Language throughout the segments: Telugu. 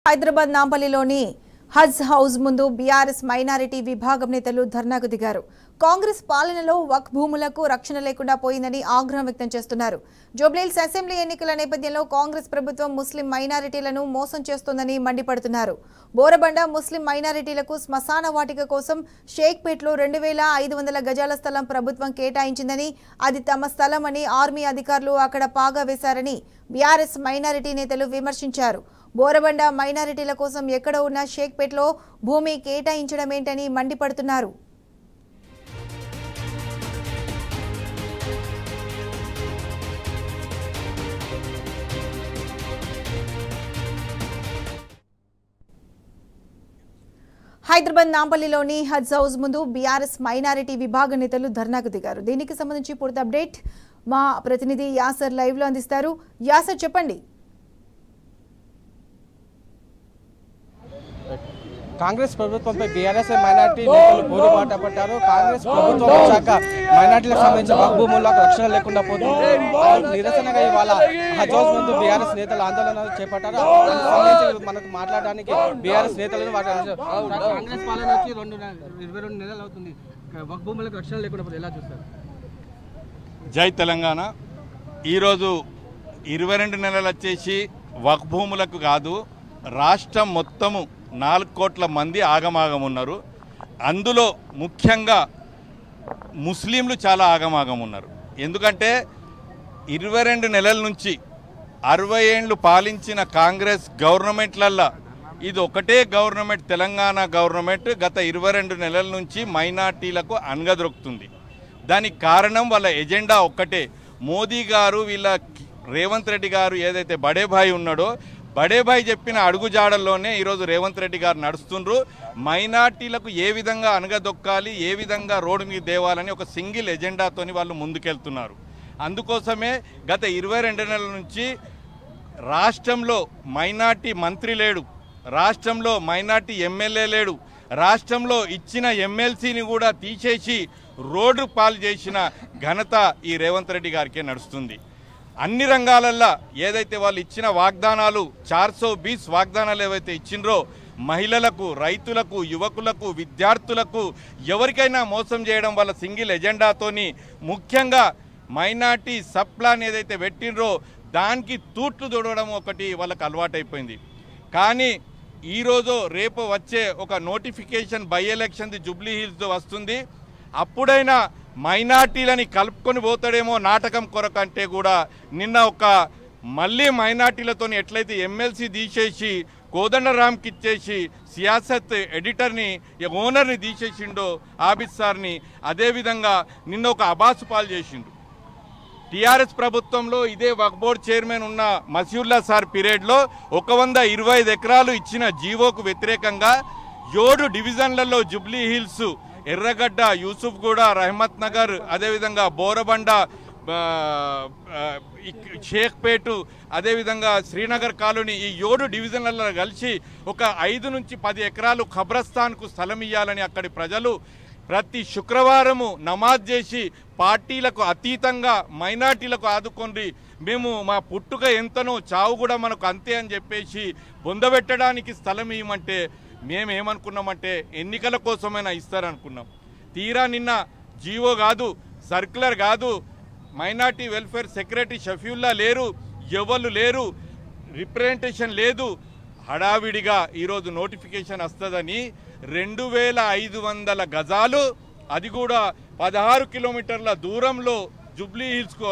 హైదరాబాద్ నాంపల్లిలోని హజ్ హౌస్ ముందు బీఆర్ఎస్ మైనారిటీ విభాగం నేతలు ధర్నాకు దిగారు. కాంగ్రెస్ పాలనలో వక్ఫ్ భూములకు రక్షణ లేకుండా పోయిందని ఆగ్రహం వ్యక్తం చేస్తున్నారు. జూబ్లీహిల్స్ అసెంబ్లీ ఎన్నికల నేపథ్యంలో కాంగ్రెస్ ప్రభుత్వం ముస్లిం మైనారిటీలను మోసం చేస్తోందని మండిపడుతున్నారు. బోరబండ ముస్లిం మైనారిటీలకు శ్మశాన వాటిక కోసం షేక్పేట్లో 2500 గజాల స్థలం ప్రభుత్వం కేటాయించిందని, అది తమ స్థలమని ఆర్మీ అధికారులు అక్కడ పాగా వేశారని బీఆర్ఎస్ మైనారిటీ నేతలు విమర్శించారు. బోరబండ మైనారిటీల కోసం ఎక్కడ ఉన్న షేక్పేట్లో భూమి కేటాయించడమేంటని మండిపడుతున్నారు. హైదరాబాద్ నాంపల్లిలోని హజ్ హౌస్ ముందు బీఆర్ఎస్ మైనారిటీ విభాగ నేతలు ధర్నాకు దిగారు. దీనికి సంబంధించి పూర్తి అప్డేట్ మా ప్రతినిధి యాసర్ లైవ్ లో అందిస్తారు. యాసర్, చెప్పండి. కాంగ్రెస్ ప్రభుత్వంపై బీఆర్ఎస్ మైనార్టీ నేతలు పోరుబాట పట్టారు. కాంగ్రెస్ ప్రభుత్వం వచ్చాక మైనార్టీలకు సంబంధించిన వక్ఫ్ భూములకు రక్షణ లేకుండా పోతుంది. నిరసనగా ఇవాళ హజ్ హౌస్ ముందు బీఆర్ఎస్ నేతలు ఆందోళన చేపట్టారు. మనకు మాట్లాడడానికి బీఆర్ఎస్ నేతలను కాంగ్రెస్ పాలన వచ్చి 22 నెలలు అవుతుంది. వక్ఫ్ భూములకు రక్షణ లేకుండా పోతే ఎలా చూస్తారు? జై తెలంగాణ. ఈరోజు 22 నెలలు వచ్చేసి వక్ఫ్ భూములకు కాదు, రాష్ట్రం మొత్తము 4 కోట్ల మంది ఆగమాగం ఉన్నారు. అందులో ముఖ్యంగా ముస్లింలు చాలా ఆగమాగం ఉన్నారు. ఎందుకంటే 22 నెలల నుంచి 60 ఏళ్ళు పాలించిన కాంగ్రెస్ గవర్నమెంట్లల్లో ఇది ఒకటే గవర్నమెంట్, తెలంగాణ గవర్నమెంట్ గత 22 నెలల నుంచి మైనార్టీలకు అనగదొరుకుతుంది. దానికి కారణం వాళ్ళ ఎజెండా ఒక్కటే. మోదీ గారు, వీళ్ళ రేవంత్ రెడ్డి గారు ఏదైతే బడేభాయ్ ఉన్నాడో, బడేభాయ్ చెప్పిన అడుగుజాడల్లోనే ఈరోజు రేవంత్ రెడ్డి గారు నడుస్తుండ్రు. మైనార్టీలకు ఏ విధంగా అనగదొక్కాలి, ఏ విధంగా రోడ్డు మీద దేవాలని ఒక సింగిల్ ఎజెండాతోని వాళ్ళు ముందుకెళ్తున్నారు. అందుకోసమే గత 22 నెలల నుంచి రాష్ట్రంలో మైనార్టీ మంత్రి లేడు, రాష్ట్రంలో మైనార్టీ ఎమ్మెల్యే లేడు, రాష్ట్రంలో ఇచ్చిన ఎమ్మెల్సీని కూడా తీసేసి రోడ్డు పాలు చేసిన ఘనత ఈ రేవంత్ రెడ్డి గారికే నడుస్తుంది. అన్ని రంగాలల్లో ఏదైతే వాళ్ళు ఇచ్చిన వాగ్దానాలు 420 వాగ్దానాలు ఏవైతే ఇచ్చిండ్రో, మహిళలకు, రైతులకు, యువకులకు, విద్యార్థులకు ఎవరికైనా మోసం చేయడం వాళ్ళ సింగిల్ ఎజెండాతోని, ముఖ్యంగా మైనార్టీ సబ్ ప్లాన్ ఏదైతే పెట్టిండ్రో దానికి తూట్లు దొడవడం ఒకటి వాళ్ళకు అలవాటైపోయింది. కానీ ఈరోజు రేపు వచ్చే ఒక నోటిఫికేషన్ బై ఎలక్షన్ది జూబ్లీహిల్స్ వస్తుంది. అప్పుడైనా మైనార్టీలని కలుపుకొని పోతాడేమో నాటకం కొరకంటే కూడా నిన్న ఒక మళ్ళీ మైనార్టీలతో ఎట్లయితే ఎమ్మెల్సీ తీసేసి కోదండరామ్కి ఇచ్చేసి సియాసత్ ఎడిటర్ని, ఓనర్ని తీసేసిండో ఆబిద్ సార్ని, అదేవిధంగా నిన్న ఒక అబాసు పాలు చేసిండు. టీఆర్ఎస్ ప్రభుత్వంలో ఇదే వక్ఫ్ బోర్డ్ చైర్మన్ ఉన్న మసీవుల్లా సార్ పీరియడ్లో 125 ఎకరాలు ఇచ్చిన జీవోకు వ్యతిరేకంగా 7 డివిజన్లలో జూబ్లీహిల్స్, ఎర్రగడ్డ, యూసుఫ్గూడ, రహమత్ నగర్, అదేవిధంగా బోరబండ, షేక్పేటు, అదేవిధంగా శ్రీనగర్ కాలనీ, ఈ 7 డివిజన్లలో కలిసి ఒక 5 నుంచి 10 ఎకరాలు ఖబ్రస్థాన్కు స్థలం ఇవ్వాలని అక్కడి ప్రజలు ప్రతి శుక్రవారము నమాజ్ చేసి పార్టీలకు అతీతంగా మైనార్టీలకు ఆదుకొని మేము మా పుట్టుక ఎంతనో చావు కూడా మనకు అంతే అని చెప్పేసి పొందబెట్టడానికి స్థలం ఇవ్వమంటే మేమేమనుకున్నామంటే ఎన్నికల కోసమైనా ఇస్తారనుకున్నాం. తీరా నిన్న జీవో కాదు, సర్క్యులర్ కాదు, మైనార్టీ వెల్ఫేర్ సెక్రటరీ షఫీవుల్లా లేరు, ఎవరు లేరు, రిప్రజెంటేషన్ లేదు. హడావిడిగా ఈరోజు నోటిఫికేషన్ వస్తుందని 2500 గజాలు, అది కూడా 16 కిలోమీటర్ల దూరంలో జూబ్లీహిల్స్కు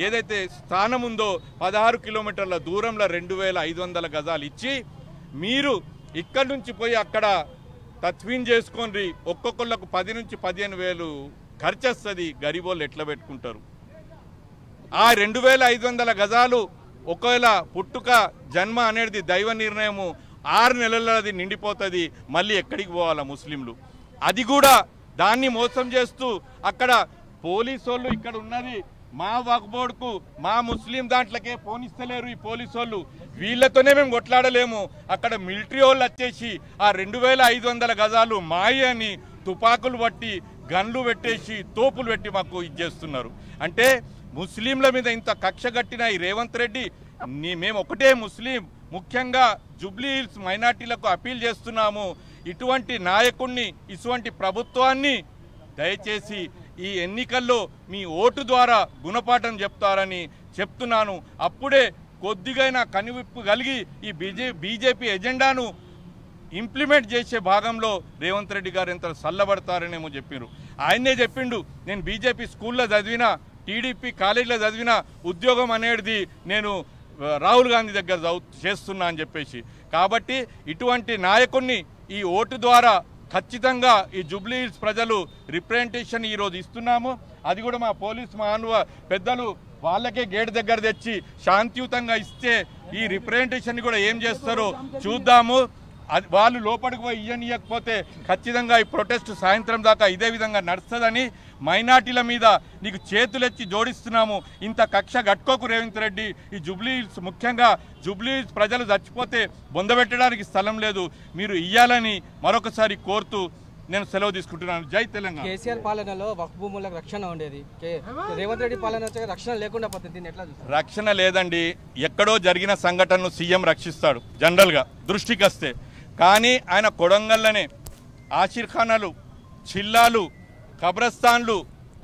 ఏదైతే స్థానం ఉందో 16 కిలోమీటర్ల దూరంలో 2500 గజాలు ఇచ్చి మీరు ఇక్కడి నుంచి పోయి అక్కడ తత్వీన్ చేసుకోండి, ఒక్కొక్కళ్ళకు 10 నుంచి 15,000 ఖర్చు వస్తుంది. గరీబోళ్ళు ఎట్లా పెట్టుకుంటారు? ఆ 2500 గజాలు ఒకవేళ పుట్టుక జన్మ అనేది దైవ నిర్ణయము, 6 నెలల్లో అది నిండిపోతుంది. మళ్ళీ ఎక్కడికి పోవాలా ముస్లింలు? అది కూడా దాన్ని మోసం చేస్తూ అక్కడ పోలీసు వాళ్ళు ఇక్కడ ఉన్నది మా వక్ఫ్ బోర్డుకు, మా ముస్లిం దాంట్లోకే పోనిస్తలేరు ఈ పోలీసు వాళ్ళు, వీళ్ళతోనే మేము కొట్లాడలేము. అక్కడ మిలిటరీ వాళ్ళు వచ్చేసి ఆ 2500 గజాలు మాయ అని తుపాకులు పట్టి, గన్లు పెట్టేసి, తోపులు పెట్టి మాకు ఇచ్చేస్తున్నారు. అంటే ముస్లింల మీద ఇంత కక్ష కట్టిన ఈ రేవంత్ రెడ్డి మేము ఒకటే ముస్లిం, ముఖ్యంగా జూబ్లీ హిల్స్ మైనార్టీలకు అపీల్ చేస్తున్నాము, ఇటువంటి నాయకుడిని ఇటువంటి ప్రభుత్వాన్ని దయచేసి ఈ ఎన్నికల్లో మీ ఓటు ద్వారా గుణపాఠం చెప్తారని చెప్తున్నాను. అప్పుడే కొద్దిగైనా కనువిప్పు కలిగి ఈ బీజేపీ ఎజెండాను ఇంప్లిమెంట్ చేసే భాగంలో రేవంత్ రెడ్డి గారు ఎంత చల్లబడతారనేమో చెప్పారు. ఆయనే చెప్పిండు, నేను బీజేపీ స్కూల్లో చదివిన, టీడీపీ కాలేజీలో చదివిన, ఉద్యోగం అనేది నేను రాహుల్ గాంధీ దగ్గర చేస్తున్నా అని చెప్పేసి. కాబట్టి ఇటువంటి నాయకుడిని ఈ ఓటు ద్వారా ఖచ్చితంగా ఈ జూబ్లీ హిల్స్ ప్రజలు రిప్రజెంటేషన్ ఈరోజు ఇస్తున్నాము. అది కూడా మా పోలీస్ మానవ పెద్దలు వాళ్ళకే గేట్ దగ్గర తెచ్చి శాంతియుతంగా ఇస్తే ఈ రిప్రజెంటేషన్ కూడా ఏం చేస్తారో చూద్దాము. అది వాళ్ళు లోపలికి పోయి ఇయ్యనియకపోతే ఖచ్చితంగా ఈ ప్రొటెస్ట్ సాయంత్రం దాకా ఇదే విధంగా నడుస్తుందని మైనార్టీల మీద నీకు చేతులెత్తి జోడిస్తున్నాము. ఇంత కక్ష గట్టుకోకు రేవంత్ రెడ్డి. ఈ జూబ్లీ హిల్స్ ముఖ్యంగా జూబ్లీ హిల్స్ ప్రజలు చచ్చిపోతే బొందబెట్టడానికి స్థలం లేదు, మీరు ఇయ్యాలని మరొకసారి కోరుతూ నేను సెలవు తీసుకుంటున్నాను. జై తెలంగాణ. కేసీఆర్ పాలనలో వక్ఫ్ భూములకు రక్షణ ఉండేది, రేవంత్ రెడ్డి పాలన వచ్చాక రక్షణ లేకుండా పోతుంది, దీన్ని ఎట్లా చూస్తారు? రక్షణ లేదండి. ఎక్కడో జరిగిన సంఘటనను సీఎం రక్షిస్తాడు జనరల్గా దృష్టికి వస్తే, కానీ ఆయన కొడంగల్లోనే ఆషిర్ఖానాలు, చిల్లాలు, కబ్రస్థాన్లు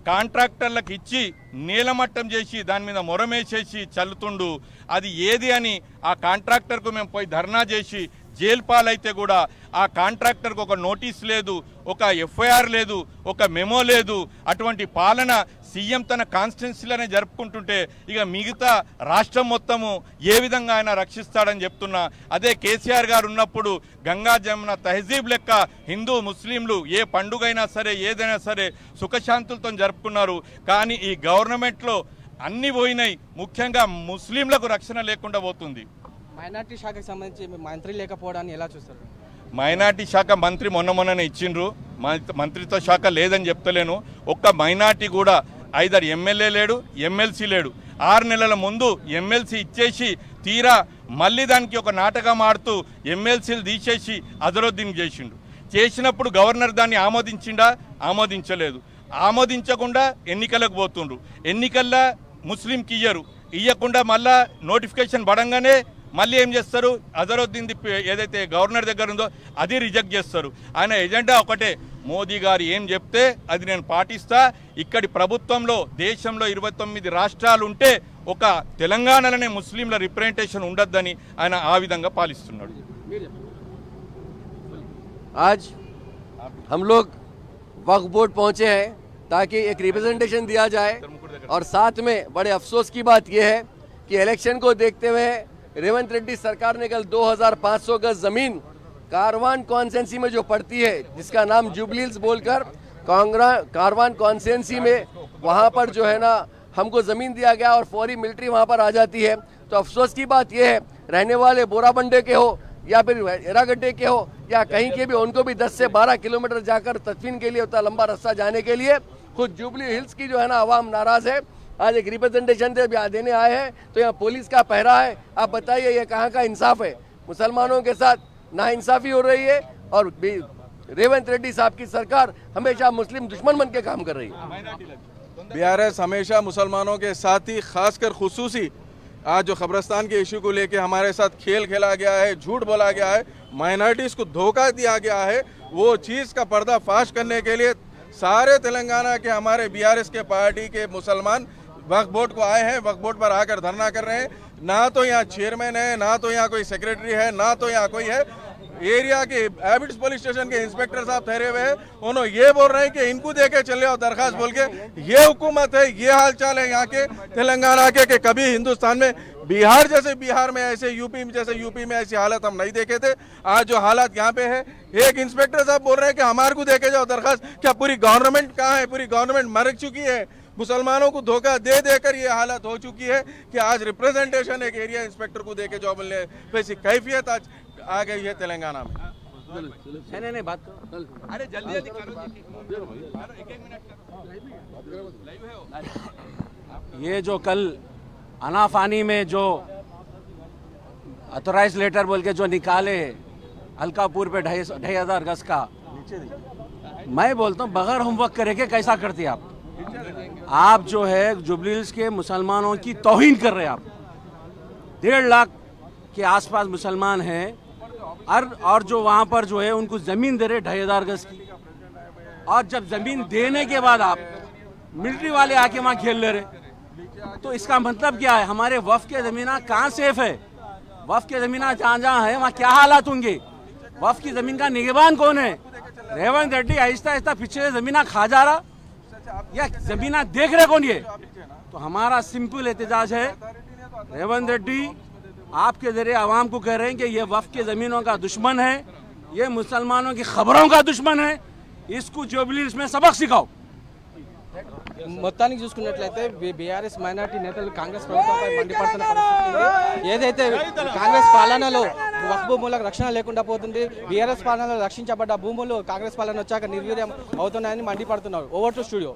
కాంట్రాక్టర్లకు ఇచ్చి నీలమట్టం చేసి దాని మీద మొరమేసేసి చల్లుతుండు. అది ఏది అని ఆ కాంట్రాక్టర్కు మేము పోయి ధర్నా చేసి జైలు పాలైతే కూడా ఆ కాంట్రాక్టర్కు ఒక నోటీస్ లేదు, ఒక ఎఫ్ఐఆర్ లేదు, ఒక మెమో లేదు. అటువంటి పాలన సీఎం తన కాన్స్టిట్యున్సీలోనే జరుపుకుంటుంటే ఇక మిగతా రాష్ట్రం మొత్తము ఏ విధంగా ఆయన రక్షిస్తాడని చెప్తున్నా. అదే కేసీఆర్ గారు ఉన్నప్పుడు గంగా జమున తహజీబ్ లెక్క హిందూ ముస్లింలు ఏ పండుగైనా సరే ఏదైనా సరే సుఖశాంతులతో జరుపుకున్నారు. కానీ ఈ గవర్నమెంట్లో అన్నీ పోయినాయి, ముఖ్యంగా ముస్లింలకు రక్షణ లేకుండా పోతుంది. మైనార్టీ శాఖకు సంబంధించి మంత్రి లేకపోవడాన్ని ఎలా చూస్తారు? మైనార్టీ శాఖ మంత్రి మొన్ననే ఇచ్చిండ్రు, మంత్రిత్వ శాఖ లేదని చెప్తలేను. ఒక్క మైనార్టీ కూడా ఐదర్ ఎమ్మెల్యే లేడు, ఎమ్మెల్సీ లేడు. 6 నెలల ముందు ఎమ్మెల్సీ ఇచ్చేసి తీరా మళ్ళీ దానికి ఒక నాటకం ఆడుతూ ఎమ్మెల్సీలు తీసేసి అజరుద్దీన్ చేసినప్పుడు గవర్నర్ దాన్ని ఆమోదించిండా? ఆమోదించలేదు. ఆమోదించకుండా ఎన్నికలకు పోతుండ్రు. ఎన్నికల్లో ముస్లింకి ఇయ్యకుండా మళ్ళా నోటిఫికేషన్ పడంగానే మళ్ళీ ఏం చేస్తారు? అజరుద్దీన్ ఏదైతే గవర్నర్ దగ్గర ఉందో అది రిజెక్ట్ చేస్తారు. ఆయన ఎజెండా ఒకటే, మోదీ గారు ఏం చెప్తే అది నేను పాటిస్తా. ఇక్కడి ప్రభుత్వంలో దేశంలో 29 రాష్ట్రాలు ఉంటే ఒక తెలంగాణలోనే ముస్లింల రిప్రజెంటేషన్ ఉండొద్దని ఆయన ఆ విధంగా పాలిస్తున్నాడు. आज हम लोग वक्फ बोर्ड पहुंचे हैं ताकि एक रिप्रेजेंटेशन दिया जाए, और साथ में बड़े अफसोस की बात यह है कि इलेक्शन को देखते हुए रेवंत रेड्डी सरकार ने कल 2500 गज जमीन कारवान कॉन्स्टिट्यूंसी में जो पड़ती है, जिसका नाम जूबली हिल्स बोलकर कारवान कॉन्स्टिट्यूंसी में वहां पर जो है ना हमको जमीन दिया गया और फौरी मिलिट्री वहां पर आ जाती है। तो अफसोस की बात यह है, रहने वाले बोराबंडे के हो या फिर एरागड्डे के हो या कहीं के भी, उनको भी 10 से 12 किलोमीटर जाकर तदफीन के लिए उतना लंबा रास्ता जाने के लिए खुद जूबली हिल्स की जो है ना आवाम नाराज है। आज एक रिप्रेजेंटेशन देने आए हैं तो यहाँ पुलिस का पहरा है। आप बताइए ये कहाँ का इंसाफ है? मुसलमानों के साथ नाइंसाफी हो रही है और रेवंत रेड्डी साहब की सरकार हमेशा मुस्लिम दुश्मन बन के काम कर रही है। बीआरएस हमेशा मुसलमानों के साथ ही, खासकर खुसूसी आज जो खबरस्तान के इशू को लेके हमारे साथ खेल खेला गया है, झूठ बोला गया है, माइनॉरिटीज़ को धोखा दिया गया है, वो चीज़ का पर्दाफाश करने के लिए सारे तेलंगाना के हमारे बीआरएस के पार्टी के मुसलमान वक्फ बोर्ड को आए हैं, वक्फ बोर्ड पर आकर धरना कर रहे हैं। ना तो यहाँ चेयरमैन है, ना तो यहाँ कोई सेक्रेटरी है, ना तो यहाँ कोई है। एरिया के एबिट्स पुलिस स्टेशन के इंस्पेक्टर साहब ठहरे हुए हैं, उन्होंने ये बोल रहे हैं कि इनको देके चले आओ दरखास्त बोल के। ये हुकूमत है, ये हालचाल है यहाँ के तेलंगाना के कि कभी हिंदुस्तान में बिहार जैसे बिहार में ऐसे यूपी जैसे यूपी में ऐसी हालत हम नहीं देखे थे। आज जो हालात यहाँ पे है, एक इंस्पेक्टर साहब बोल रहे हैं कि हमारे को देके जाओ दरखास्त। क्या पूरी गवर्नमेंट कहाँ है? पूरी गवर्नमेंट मर चुकी है। मुसलमानों को धोखा दे देकर ये हालत हो चुकी है कि आज रिप्रेजेंटेशन एक एरिया इंस्पेक्टर को देके जॉब मिलने वैसी कैफियत आज आ गई है तेलंगाना में। नहीं बात करो, अरे जल्दी जल्दी करो, एक मिनट ये जो कल अनाफानी में जो ऑथराइज लेटर बोल के जो निकाले अलकापुर पे 2,500 गज का, मैं बोलता हूँ बगैर होमवर्क करे के कैसा करते आप जो है जुबली हिल्स के मुसलमानों की तौहीन कर रहे हैं आप। 1.5 लाख के आसपास मुसलमान हैं और जो वहाँ पर जो है उनको ज़मीन दे रहे 2500 गज की, और जब ज़मीन देने के बाद आप मिलिट्री वाले आके वहाँ खेल ले रहे, तो इसका मतलब क्या है? हमारे वफ़ के ज़मीना कहाँ सेफ है? वफ़ के ज़मीना जहाँ जहाँ है वहाँ क्या हालात होंगे? वफ़ की ज़मीन का निगहबान कौन है? रेवंत रेड्डी आहिस्ता आहिस्ता पीछे ज़मीना खा जा रहा या ज़मीना देख रहे कौन? ये तो हमारा सिंपल एहतजाज है, रेवंत रेड्डी आपके जरिए आवाम को कह रहे हैं कि ये वफ़ के ज़मीनों का दुश्मन है, ये मुसलमानों की खबरों का दुश्मन है, इसको जुबली हिल्स में सबक सिखाओ। మొత్తానికి చూసుకున్నట్లయితే బీఆర్ఎస్ మైనార్టీ నేతలు కాంగ్రెస్ ప్రభుత్వంపై మండిపడుతున్న పరిస్థితి ఉంది. ఏదైతే కాంగ్రెస్ పాలనలో వక్ఫ్ భూములకు రక్షణ లేకుండా పోతుంది, బీఆర్ఎస్ పాలనలో రక్షించబడ్డ భూములు కాంగ్రెస్ పాలన వచ్చాక నిర్వీర్యం అవుతున్నాయని మండిపడుతున్నారు. Over to studio.